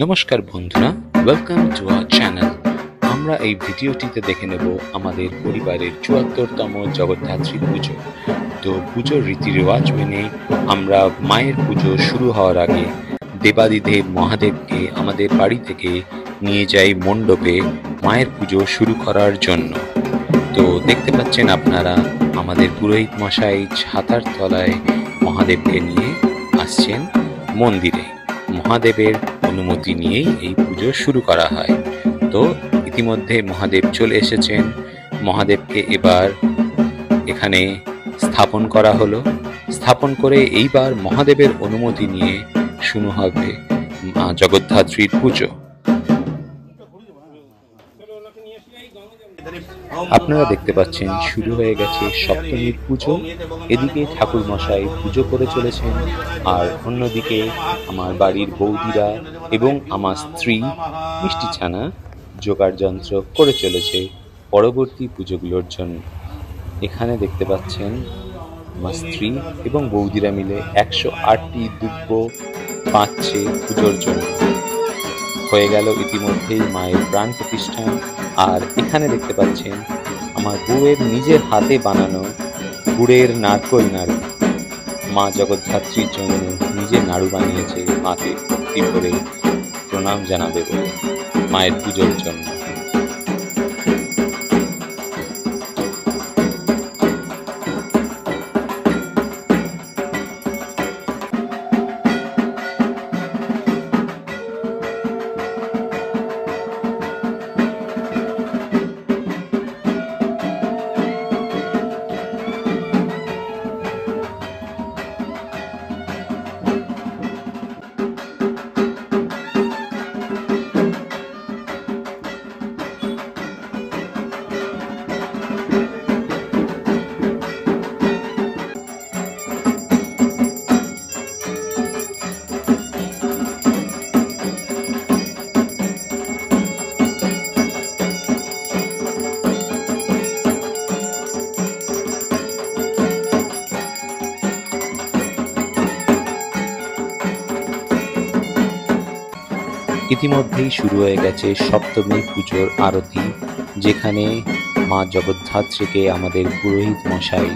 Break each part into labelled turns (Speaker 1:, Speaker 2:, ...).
Speaker 1: নমস্কার বন্ধুরা, welcome to our channel. আমরা এই ভিডিওটিতে দেখে নেব আমাদের পরিবারের ৭৪তম জগদ্ধাত্রী পুজো। তো পুজোর রীতি রেওয়াজ মেনে আমরা মায়ের পুজো শুরু হওয়ার আগে দেবাদিদেব মহাদেবকে আমাদের বাড়ি থেকে নিয়ে যাই মণ্ডপে মায়ের পুজো শুরু করার জন্য। তো দেখতে পাচ্ছেন আপনারা আমাদের পুরোহিত মশাই ছাতার তলায় মহাদেবকে নিয়ে আসছেন মন্দিরে। মহাদেবের অনুমতি নিয়েই এই পুজো শুরু করা হয়। তো ইতিমধ্যে মহাদেব চলে এসেছেন। মহাদেবকে এবার এখানে স্থাপন করা হলো। স্থাপন করে এইবার মহাদেবের অনুমতি নিয়ে শুরু হবে মা জগদ্ধাত্রীর পুজো। আপনারা দেখতে পাচ্ছেন শুরু হয়ে গেছে সপ্তমীর পুজো। এদিকে ঠাকুর মশাই পুজো করে চলেছেন, আর অন্যদিকে আমার বাড়ির বৌদিরা এবং আমার স্ত্রী মিষ্টি ছানা জোগাড় যন্ত্র করে চলেছে পরবর্তী পুজোগুলোর জন্য। এখানে দেখতে পাচ্ছেন আমার স্ত্রী এবং বৌদিরা মিলে ১০৮টি দুব্য পাচ্ছে পুজোর জন্য। হয়ে গেল ইতিমধ্যেই মায়ের প্রাণ প্রতিষ্ঠান। আর এখানে দেখতে পাচ্ছেন আমার বউয়ের নিজের হাতে বানানো গুড়ের নারকোল নাড়ু। মা জগদ্ধাত্রীর জন্য নিজে নাড়ু বানিয়েছে মাকে ভক্তি করে প্রণাম জানাবে বলে মায়ের পুজোর জন্য। ইতিমধ্যেই শুরু হয়ে গেছে সপ্তমী পুজোর আরতি, যেখানে মা জগদ্ধাত্রীকে আমাদের পুরোহিত মশাই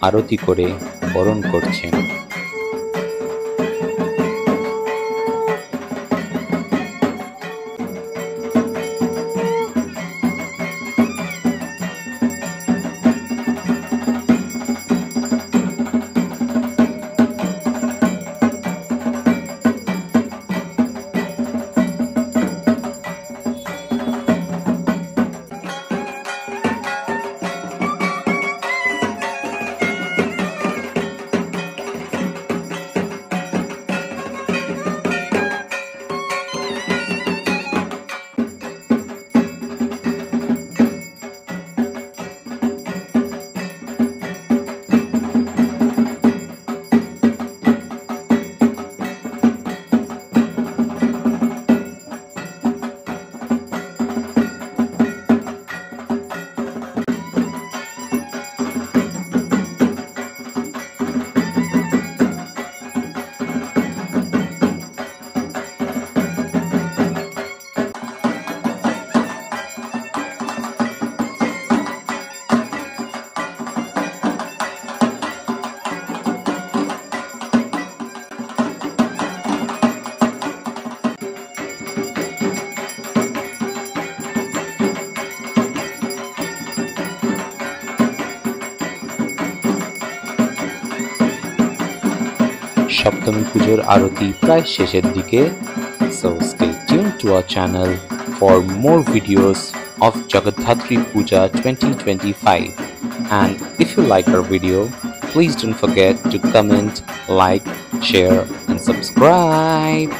Speaker 1: আরতি করে বরণ করছেন। সপ্তমী পুজোর আরতি প্রায় শেষের দিকে। So stay tuned to our channel for more videos of Jagadhatri Puja 2025. And if you like our video, please don't forget to comment, like, share and subscribe.